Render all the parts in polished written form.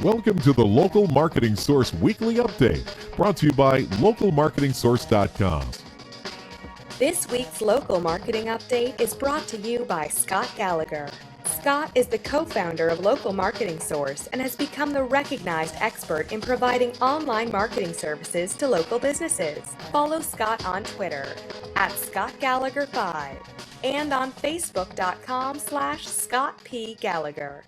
Welcome to the Local Marketing Source Weekly Update, brought to you by localmarketingsource.com. This week's Local Marketing Update is brought to you by Scott Gallagher. Scott is the co-founder of Local Marketing Source and has become the recognized expert in providing online marketing services to local businesses. Follow Scott on Twitter at ScottGallagher5 and on Facebook.com/Scott P. Gallagher.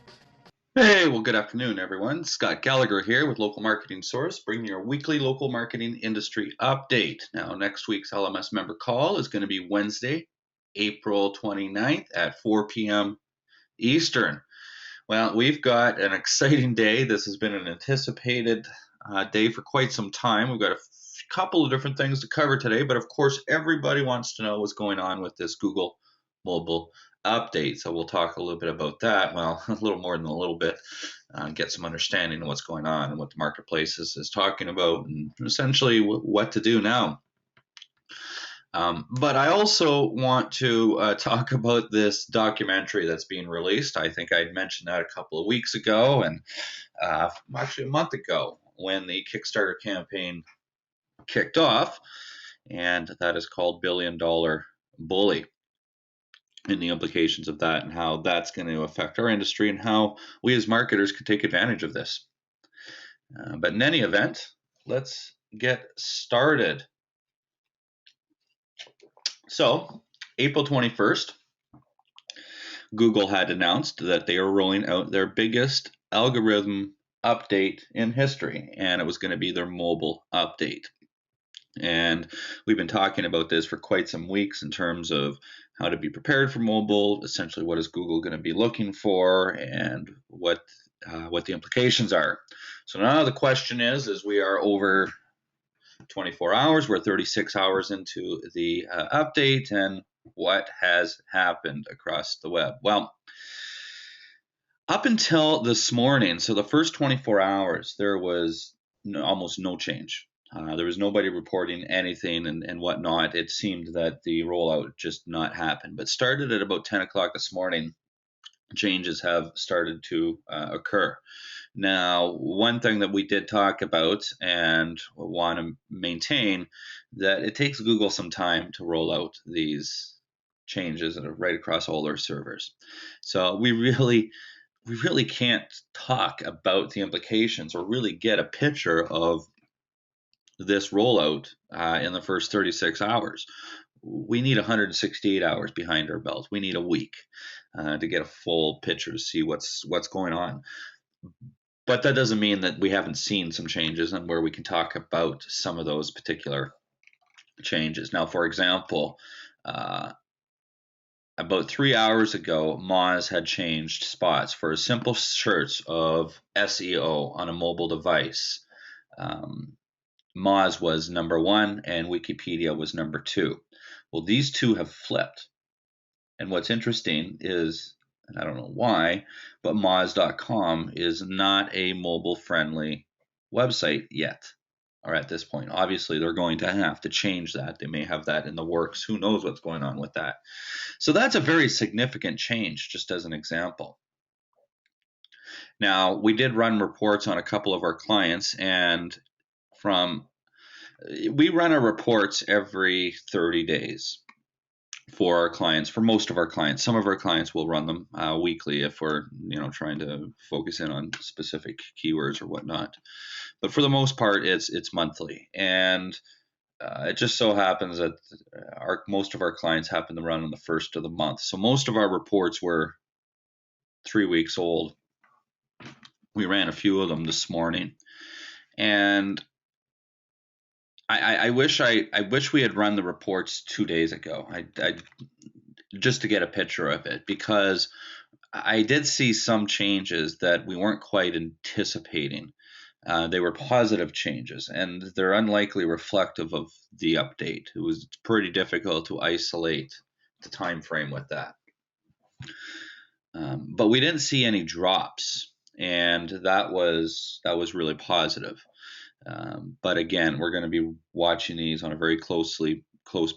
Hey, well, good afternoon, everyone. Scott Gallagher here with Local Marketing Source, bringing your weekly local marketing industry update. Now, next week's LMS member call is going to be Wednesday, April 29th at 4 p.m. Eastern. Well, we've got an exciting day. This has been an anticipated day for quite some time. We've got a couple of different things to cover today, but of course, everybody wants to know what's going on with this Google mobile update. So we'll talk a little bit about that. Well, a little more than a little bit, get some understanding of what's going on and what the marketplace is talking about and essentially what to do now. But I also want to talk about this documentary that's being released. I think I'd mentioned that a couple of weeks ago and actually a month ago when the Kickstarter campaign kicked off, and that is called $1 Billion Bully, and the implications of that and how that's going to affect our industry and how we as marketers can take advantage of this. But in any event, let's get started. So, April 21st, Google had announced that they are rolling out their biggest algorithm update in history, and it was going to be their mobile update. And we've been talking about this for quite some weeks in terms of how to be prepared for mobile, essentially what is Google going to be looking for, and what the implications are. So now the question is we are over 24 hours, we're 36 hours into the update, and what has happened across the web? Well, up until this morning, so the first 24 hours, there was almost no change. There was nobody reporting anything and whatnot. It seemed that the rollout just not happened, but started at about 10 o'clock this morning. Changes have started to occur. Now, one thing that we did talk about and want to maintain, that it takes Google some time to roll out these changes that are right across all their servers. So we really can't talk about the implications or really get a picture of this rollout in the first 36 hours. We need 168 hours behind our belt. We need a week to get a full picture to see what's going on. But that doesn't mean that we haven't seen some changes and where we can talk about some of those particular changes. Now, for example, about 3 hours ago, Moz had changed spots for a simple search of SEO on a mobile device. Moz was number 1 and Wikipedia was number 2. Well, these two have flipped. And what's interesting is, and I don't know why, but Moz.com is not a mobile-friendly website yet, or at this point. Obviously, they're going to have to change that. They may have that in the works. Who knows what's going on with that? So that's a very significant change, just as an example. Now, we did run reports on a couple of our clients, and we run our reports every 30 days for our clients, for most of our clients. Some of our clients will run them weekly if we're trying to focus in on specific keywords or whatnot. But for the most part, it's monthly. And it just so happens that most of our clients happen to run on the first of the month. So most of our reports were 3 weeks old. We ran a few of them this morning. And I wish we had run the reports 2 days ago, just to get a picture of it, because I did see some changes that we weren't quite anticipating. They were positive changes, and they're unlikely reflective of the update. It was pretty difficult to isolate the time frame with that. But we didn't see any drops, and that was really positive. But again, we're going to be watching these on a very close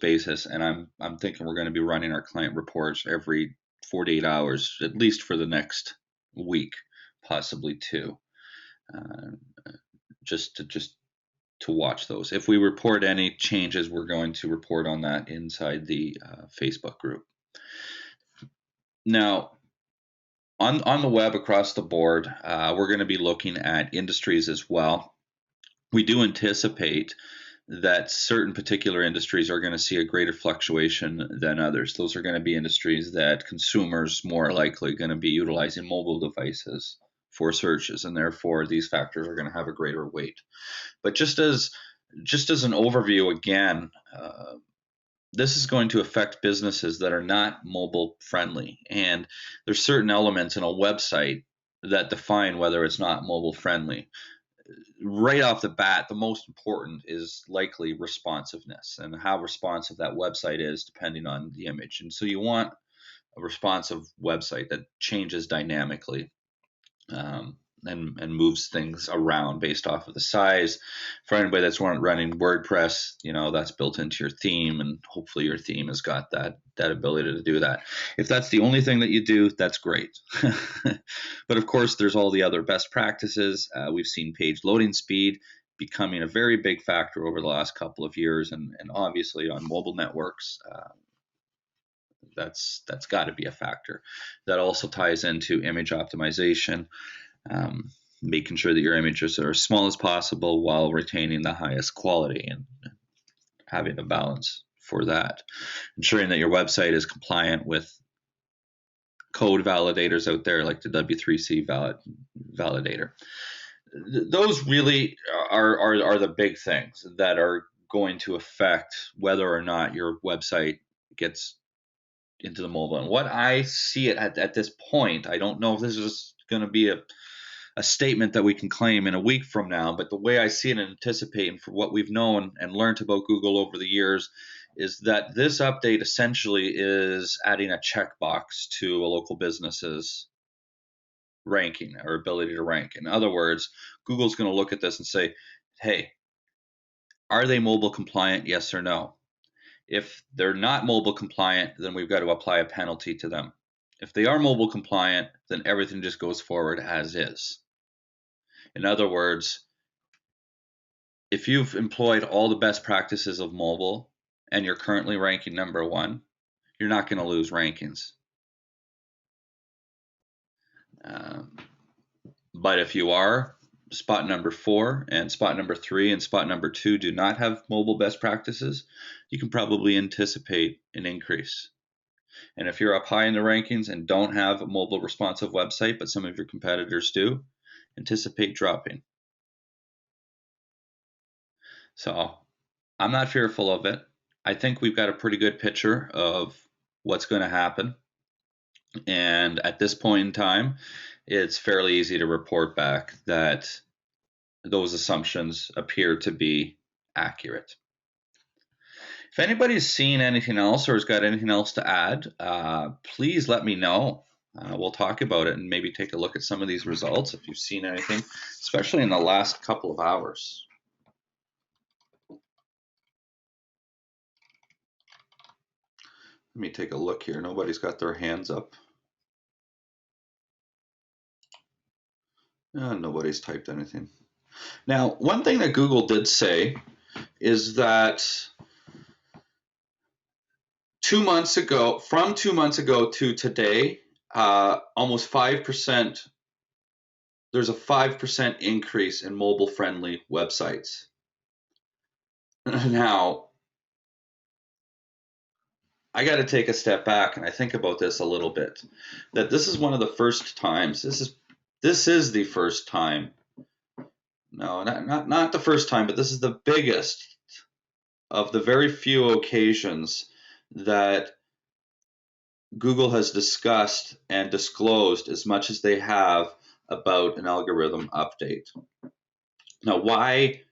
basis, and I'm thinking we're going to be running our client reports every 48 hours, at least for the next week, possibly 2. just to watch those. If we report any changes, we're going to report on that inside the Facebook group. Now, on the web across the board, we're going to be looking at industries as well. We do anticipate that certain particular industries are going to see a greater fluctuation than others. Those are going to be industries that consumers more likely going to be utilizing mobile devices for searches, and therefore these factors are going to have a greater weight. But just as an overview, again, this is going to affect businesses that are not mobile friendly, and there's certain elements in a website that define whether it's not mobile friendly. Right off the bat, the most important is likely responsiveness and how responsive that website is depending on the image. And so you want a responsive website that changes dynamically and moves things around based off of the size. For anybody that's running WordPress, that's built into your theme, and hopefully your theme has got that ability to do that. If that's the only thing that you do, that's great. But of course, there's all the other best practices. We've seen page loading speed becoming a very big factor over the last couple of years, and obviously on mobile networks, that's got to be a factor. That also ties into image optimization. Making sure that your images are as small as possible while retaining the highest quality and having a balance for that. Ensuring that your website is compliant with code validators out there like the W3C validator. Those really are the big things that are going to affect whether or not your website gets into the mobile. And what I see it at this point, I don't know if this is going to be a statement that we can claim in a week from now, but the way I see it and anticipate, and for what we've known and learned about Google over the years, is that this update essentially is adding a checkbox to a local business's ranking or ability to rank. In other words, Google's going to look at this and say, hey, are they mobile compliant? Yes or no? If they're not mobile compliant, then we've got to apply a penalty to them. If they are mobile compliant, then everything just goes forward as is. In other words, if you've employed all the best practices of mobile and you're currently ranking number 1, you're not going to lose rankings. But if you are spot number 4 and spot number 3 and spot number 2 do not have mobile best practices, you can probably anticipate an increase. And if you're up high in the rankings and don't have a mobile responsive website, but some of your competitors do, anticipate dropping. So I'm not fearful of it. I think we've got a pretty good picture of what's going to happen. And at this point in time, it's fairly easy to report back that those assumptions appear to be accurate. If anybody's seen anything else or has got anything else to add, please let me know. We'll talk about it and maybe take a look at some of these results if you've seen anything, especially in the last couple of hours. Let me take a look here. Nobody's got their hands up. Nobody's typed anything. Now, one thing that Google did say is that 2 months ago, from 2 months ago to today, almost 5%, there's a 5% increase in mobile-friendly websites. Now, I got to take a step back and I think about this a little bit. That this is one of the first times. This is the first time. No, not the first time, but this is the biggest of the very few occasions that Google has discussed and disclosed as much as they have about an algorithm update. Now, why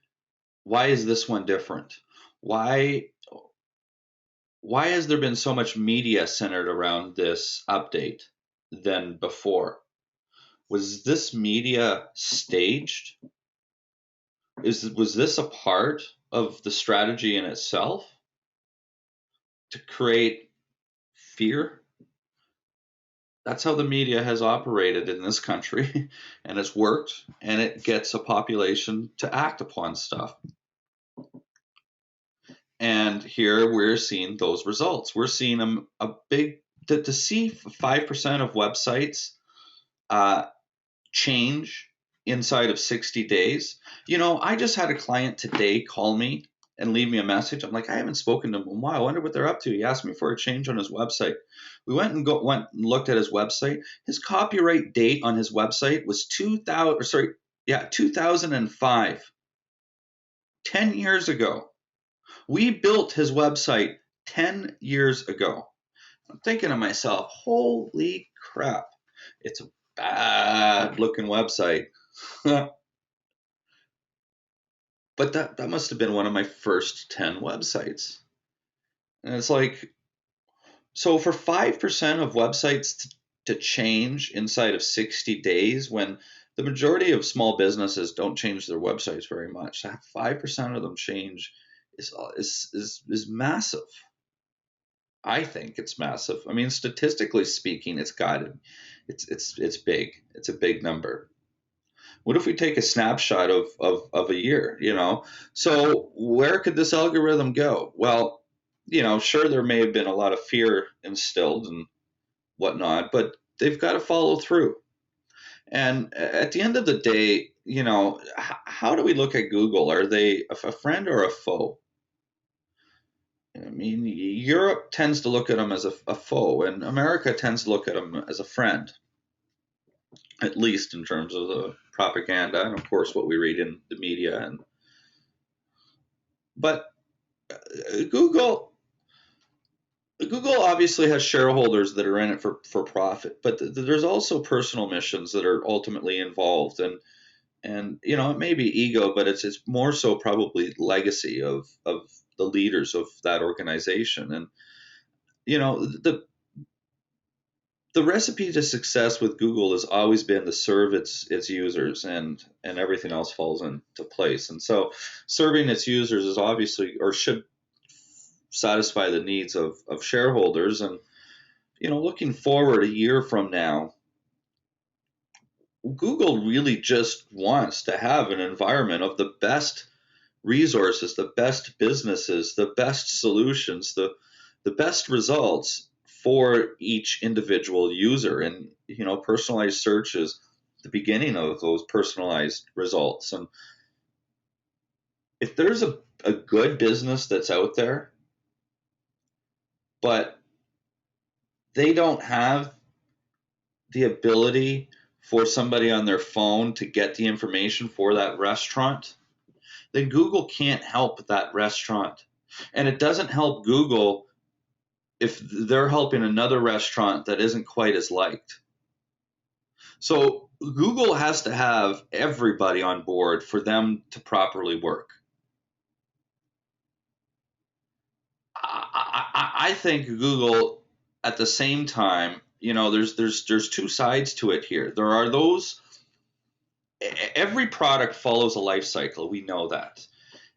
is this one different? Why has there been so much media centered around this update than before? Was this media staged? Was this a part of the strategy in itself to create fear? That's how the media has operated in this country, and it's worked, and it gets a population to act upon stuff. And here we're seeing those results. We're seeing a big to see 5% of websites uh, change inside of 60 days. I just had a client today call me and leave me a message. I'm like, I haven't spoken to him in a while. I wonder what they're up to. He asked me for a change on his website. We went and looked at his website. His copyright date on his website was 2005, 10 years ago. We built his website 10 years ago. I'm thinking to myself, holy crap, it's a bad looking website. But that must have been one of my first 10 websites. And it's like, so for 5% of websites to change inside of 60 days, when the majority of small businesses don't change their websites very much, 5% of them change is massive. I think it's massive. I mean, statistically speaking, it's big. It's a big number. What if we take a snapshot of a year, So where could this algorithm go? Well, sure, there may have been a lot of fear instilled and whatnot, but they've got to follow through. And at the end of the day, how do we look at Google? Are they a friend or a foe? I mean, Europe tends to look at them as a foe, and America tends to look at them as a friend, at least in terms of the propaganda and, of course, what we read in the media. But Google obviously has shareholders that are in it for profit, but there's also personal missions that are ultimately involved, and it may be ego, but it's more so probably legacy of the leaders of that organization. And the recipe to success with Google has always been to serve its users, and everything else falls into place. And so serving its users is obviously, or should, satisfy the needs of shareholders. And looking forward a year from now, Google really just wants to have an environment of the best resources, the best businesses, the best solutions, the best results for each individual user. And personalized search is the beginning of those personalized results. And if there's a good business that's out there, but they don't have the ability for somebody on their phone to get the information for that restaurant, then Google can't help that restaurant. And it doesn't help Google if they're helping another restaurant that isn't quite as liked. So Google has to have everybody on board for them to properly work. I think Google, at the same time, there's two sides to it here. There are those. Every product follows a life cycle. We know that.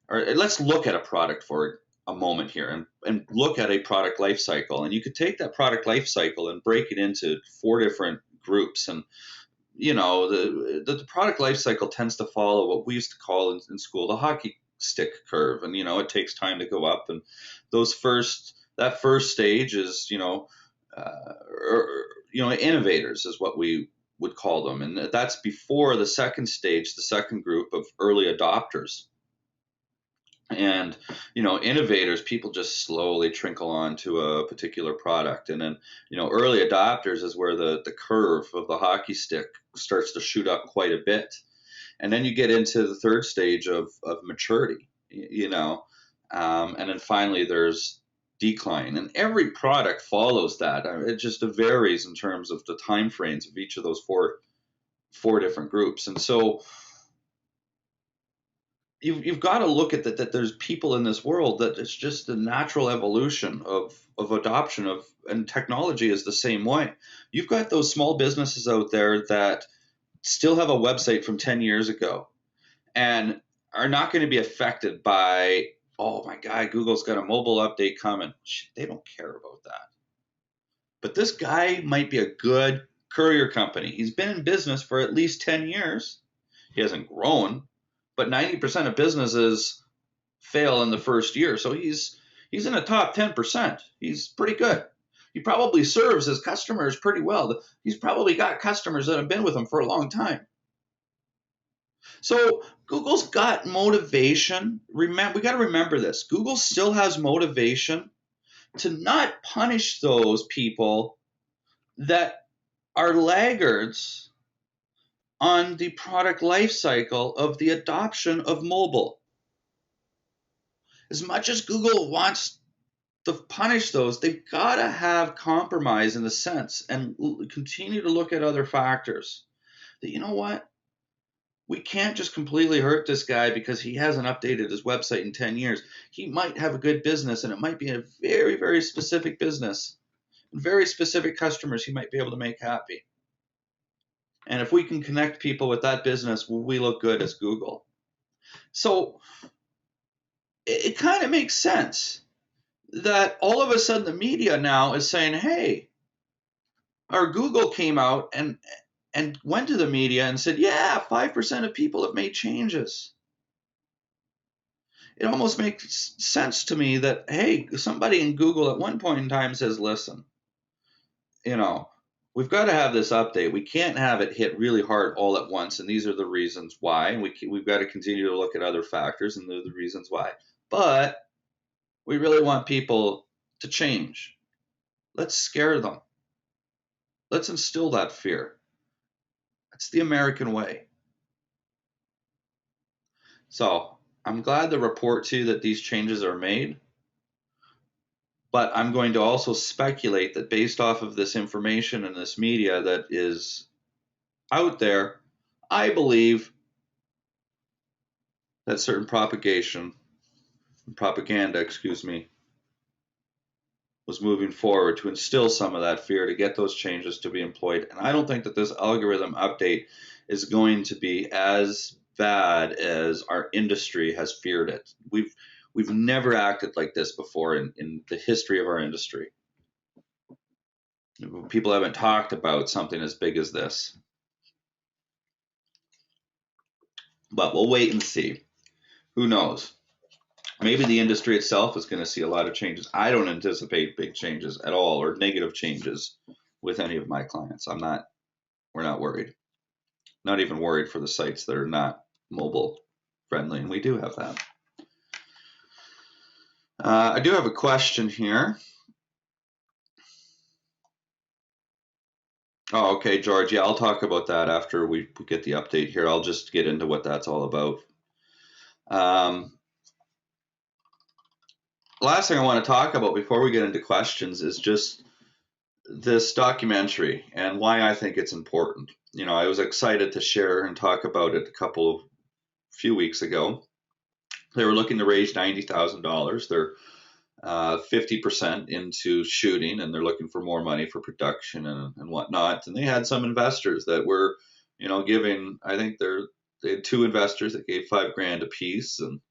Or let's look at a product for a moment here and look at a product life cycle. And you could take that product life cycle and break it into 4 different groups. And the product life cycle tends to follow what we used to call in school the hockey stick curve. And it takes time to go up. And that first stage is innovators is what we would call them, and that's before the second stage, the second group of early adopters. And innovators, people just slowly trickle on to a particular product. And then early adopters is where the curve of the hockey stick starts to shoot up quite a bit. And then you get into the third stage of maturity, and then finally there's decline. And every product follows that. It just varies in terms of the time frames of each of those four different groups. And so you've got to look at that there's people in this world that it's just the natural evolution of adoption of, and technology is the same way. You've got those small businesses out there that still have a website from 10 years ago and are not going to be affected by, oh my God, Google's got a mobile update coming. They don't care about that. But this guy might be a good courier company. He's been in business for at least 10 years. He hasn't grown, but 90% of businesses fail in the first year. So he's in the top 10%. He's pretty good. He probably serves his customers pretty well. He's probably got customers that have been with him for a long time. So Google's got motivation. We got to remember this. Google still has motivation to not punish those people that are laggards on the product life cycle of the adoption of mobile. As much as Google wants to punish those, they've got to have compromise in the sense and continue to look at other factors. That, you know what? We can't just completely hurt this guy because he hasn't updated his website in 10 years. He might have a good business, and it might be a very, very specific business. Very specific customers he might be able to make happy. And if we can connect people with that business, we look good as Google. So it kind of makes sense that all of a sudden the media now is saying, hey, or Google came out and went to the media and said, yeah, 5% of people have made changes. It almost makes sense to me that, hey, somebody in Google at one point in time says, listen, we've got to have this update. We can't have it hit really hard all at once, and these are the reasons why. And we've got to continue to look at other factors, and they're the reasons why. But we really want people to change. Let's scare them. Let's instill that fear. That's the American way. So I'm glad to report to you that these changes are made. But I'm going to also speculate that based off of this information and this media that is out there, I believe that certain propaganda, was moving forward to instill some of that fear to get those changes to be employed. And I don't think that this algorithm update is going to be as bad as our industry has feared it. We've never acted like this before in the history of our industry. People haven't talked about something as big as this. But we'll wait and see. Who knows? Maybe the industry itself is going to see a lot of changes. I don't anticipate big changes at all or negative changes with any of my clients. We're not worried. Not even worried for the sites that are not mobile friendly, and we do have that. I do have a question here. Oh, okay, George. Yeah, I'll talk about that after we get the update here. I'll just get into what that's all about. Last thing I want to talk about before we get into questions is just this documentary and why I think it's important. I was excited to share and talk about it a few weeks ago. They were looking to raise $90,000. They're 50% into shooting, and they're looking for more money for production and whatnot. And they had some investors that were, giving. I think they had two investors that gave $5,000 a piece, and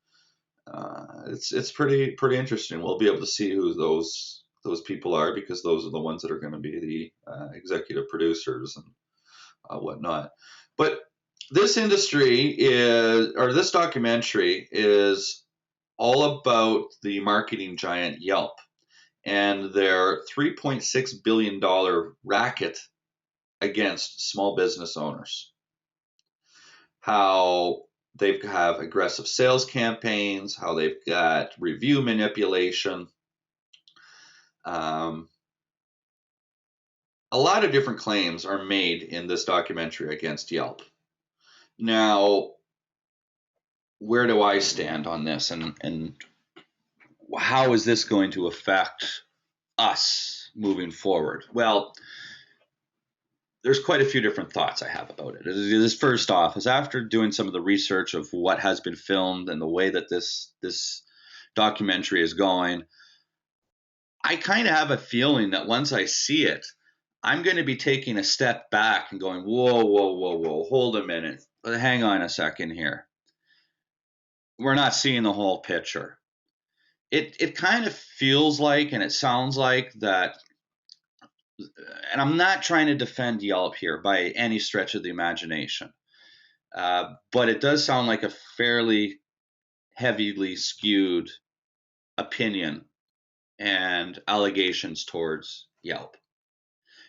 it's pretty interesting. We'll be able to see who those people are, because those are the ones that are going to be the executive producers and whatnot. But this this documentary is all about the marketing giant Yelp and their $3.6 billion racket against small business owners. How they have aggressive sales campaigns, how they've got review manipulation. A lot of different claims are made in this documentary against Yelp. Now, where do I stand on this, and how is this going to affect us moving forward? Well, there's quite a few different thoughts I have about it. First off, is after doing some of the research of what has been filmed and the way that this documentary is going, I kind of have a feeling that once I see it, I'm going to be taking a step back and going, whoa, hold a minute. Hang on a second here. We're not seeing the whole picture. It kind of feels like, and it sounds like, that and I'm not trying to defend Yelp here by any stretch of the imagination, but it does sound like a fairly heavily skewed opinion and allegations towards Yelp.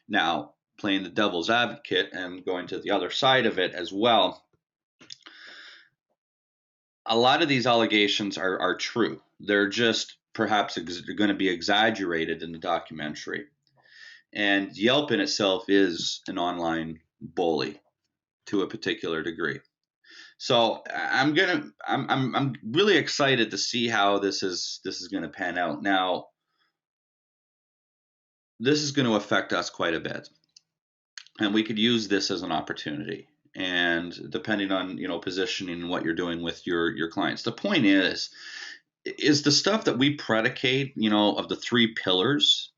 Now, playing the devil's advocate and going to the other side of it as well, a lot of these allegations are true. They're just perhaps going to be exaggerated in the documentary. And Yelp in itself is an online bully to a particular degree. So I'm really excited to see how this is going to pan out. Now, this is going to affect us quite a bit, and we could use this as an opportunity. And depending on positioning and what you're doing with your clients, the point is the stuff that we predicate, of the three pillars.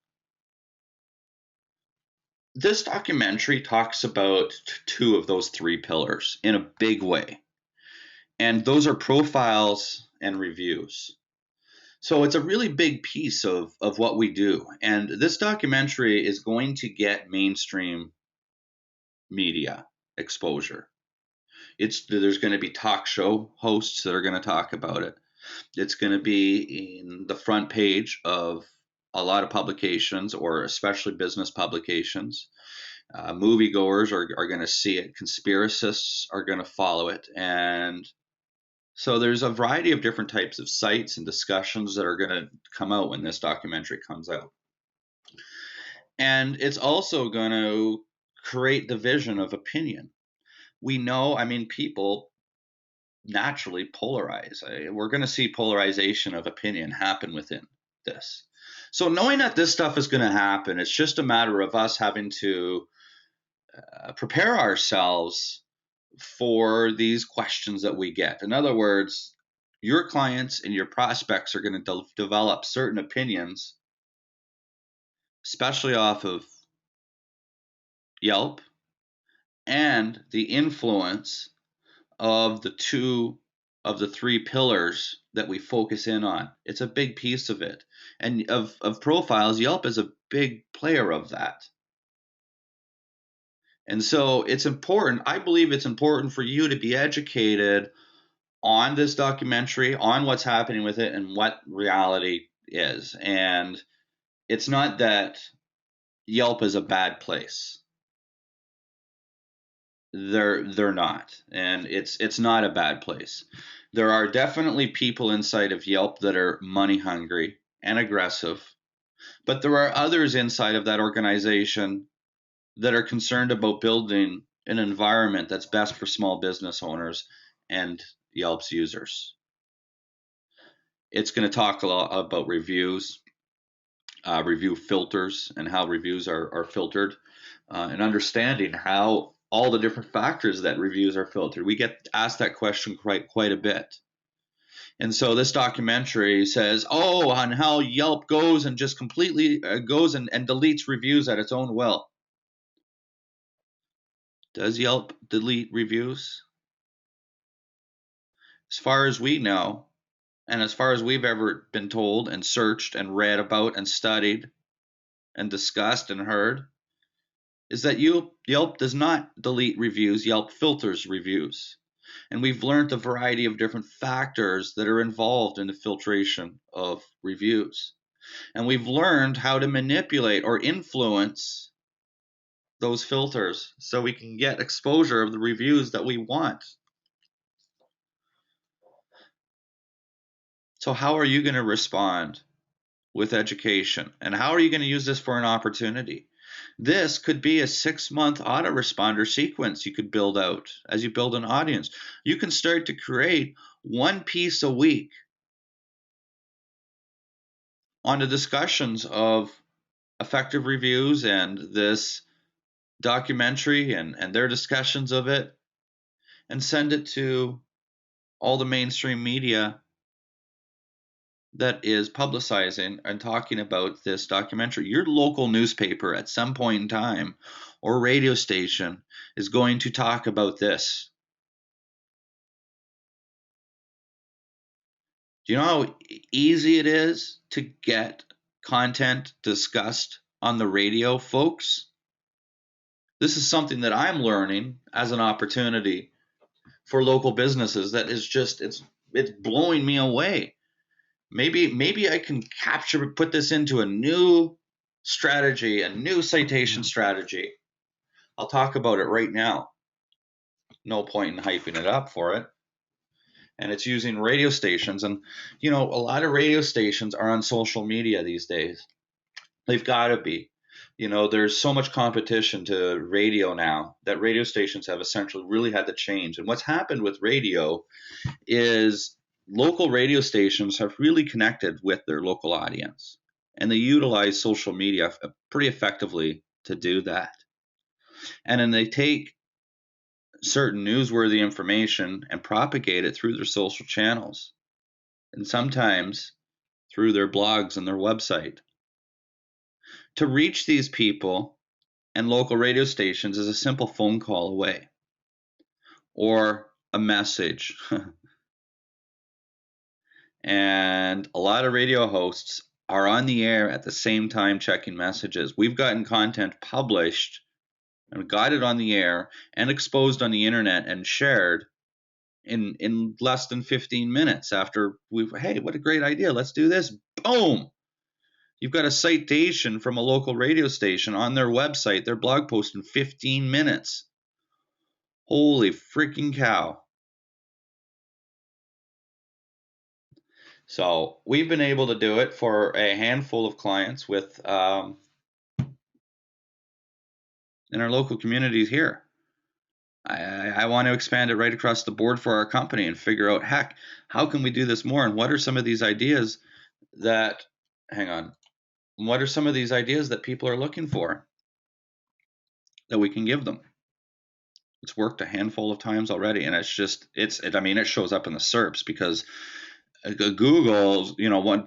This documentary talks about two of those three pillars in a big way. And those are profiles and reviews. So it's a really big piece of what we do. And this documentary is going to get mainstream media exposure. There's going to be talk show hosts that are going to talk about it. It's going to be in the front page of a lot of publications, or especially business publications. Moviegoers are going to see it. Conspiracists are going to follow it. And so there's a variety of different types of sites and discussions that are going to come out when this documentary comes out. And it's also going to create division of opinion. We know, people naturally polarize. We're going to see polarization of opinion happen within this. So knowing that this stuff is going to happen, it's just a matter of us having to prepare ourselves for these questions that we get. In other words, your clients and your prospects are going to develop certain opinions, especially off of Yelp and the influence of the three pillars that we focus in on. It's a big piece of it. And of profiles, Yelp is a big player of that. And so it's important. I believe it's important for you to be educated on this documentary, on what's happening with it, and what reality is. And it's not that Yelp is a bad place. They're not, and it's not a bad place. There are definitely people inside of Yelp that are money hungry and aggressive, but there are others inside of that organization that are concerned about building an environment that's best for small business owners and Yelp's users. It's going to talk a lot about reviews, review filters, and how reviews are filtered, and understanding how all the different factors that reviews are filtered. We get asked that question quite a bit. And so this documentary says, on how Yelp goes and just completely goes and deletes reviews at its own will. Does Yelp delete reviews? As far as we know, and as far as we've ever been told and searched and read about and studied and discussed and heard, is that Yelp does not delete reviews. Yelp filters reviews. And we've learned a variety of different factors that are involved in the filtration of reviews. And we've learned how to manipulate or influence those filters so we can get exposure of the reviews that we want. So how are you going to respond with education? And how are you going to use this for an opportunity? This could be a 6-month autoresponder sequence you could build out as you build an audience. You can start to create one piece a week on the discussions of effective reviews and this documentary and their discussions of it, and send it to all the mainstream media that is publicizing and talking about this documentary. Your local newspaper at some point in time or radio station is going to talk about this. Do you know how easy it is to get content discussed on the radio, folks. This is something that I'm learning as an opportunity for local businesses that is just it's blowing me away. Maybe I can put this into a new strategy, a new citation strategy. I'll talk about it right now. No point in hyping it up for it. And it's using radio stations. And, a lot of radio stations are on social media these days. They've got to be. There's so much competition to radio now that radio stations have essentially really had to change. And what's happened with radio is local radio stations have really connected with their local audience. And they utilize social media pretty effectively to do that. And then they take certain newsworthy information and propagate it through their social channels, and sometimes through their blogs and their website. To reach these people and local radio stations is a simple phone call away or a message. And a lot of radio hosts are on the air at the same time checking messages. We've gotten content published and got it on the air and exposed on the internet and shared in less than 15 minutes after hey, what a great idea, let's do this. Boom! You've got a citation from a local radio station on their website, their blog post in 15 minutes. Holy freaking cow. So we've been able to do it for a handful of clients with in our local communities here. I want to expand it right across the board for our company and figure out, heck, how can we do this more? And what are some of these ideas that, what are some of these ideas that people are looking for that we can give them? It's worked a handful of times already, and it shows up in the SERPs because Google,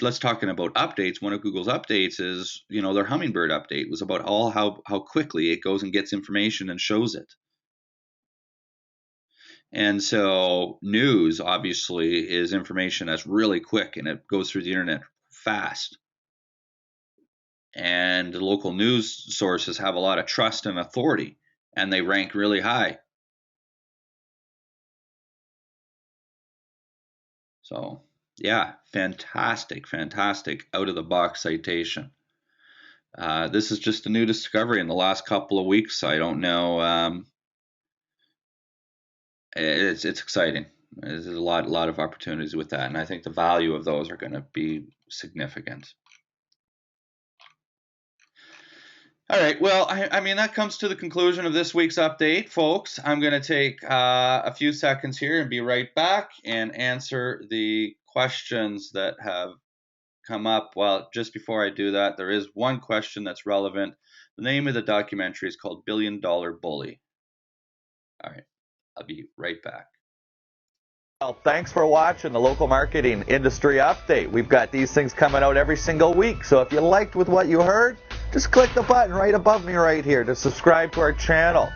let's talking about updates. One of Google's updates is, their Hummingbird update was about how quickly it goes and gets information and shows it. And so news obviously is information that's really quick and it goes through the internet fast. And the local news sources have a lot of trust and authority, and they rank really high. So yeah, fantastic out of the box citation. This is just a new discovery in the last couple of weeks. I don't know. It's exciting. There's a lot of opportunities with that, and I think the value of those are going to be significant. All right, well, that comes to the conclusion of this week's update, folks. I'm going to take a few seconds here and be right back and answer the questions that have come up. Well, just before I do that, there is one question that's relevant. The name of the documentary is called $1 Billion Bully. All right, I'll be right back. Well, thanks for watching the Local Marketing Industry Update. We've got these things coming out every single week, so if you liked with what you heard, just click the button right above me right here to subscribe to our channel.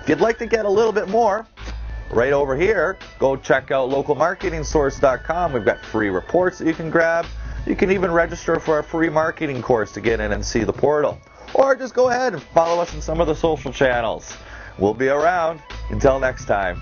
If you'd like to get a little bit more, right over here, go check out localmarketingsource.com. We've got free reports that you can grab. You can even register for a free marketing course to get in and see the portal. Or just go ahead and follow us on some of the social channels. We'll be around. Until next time.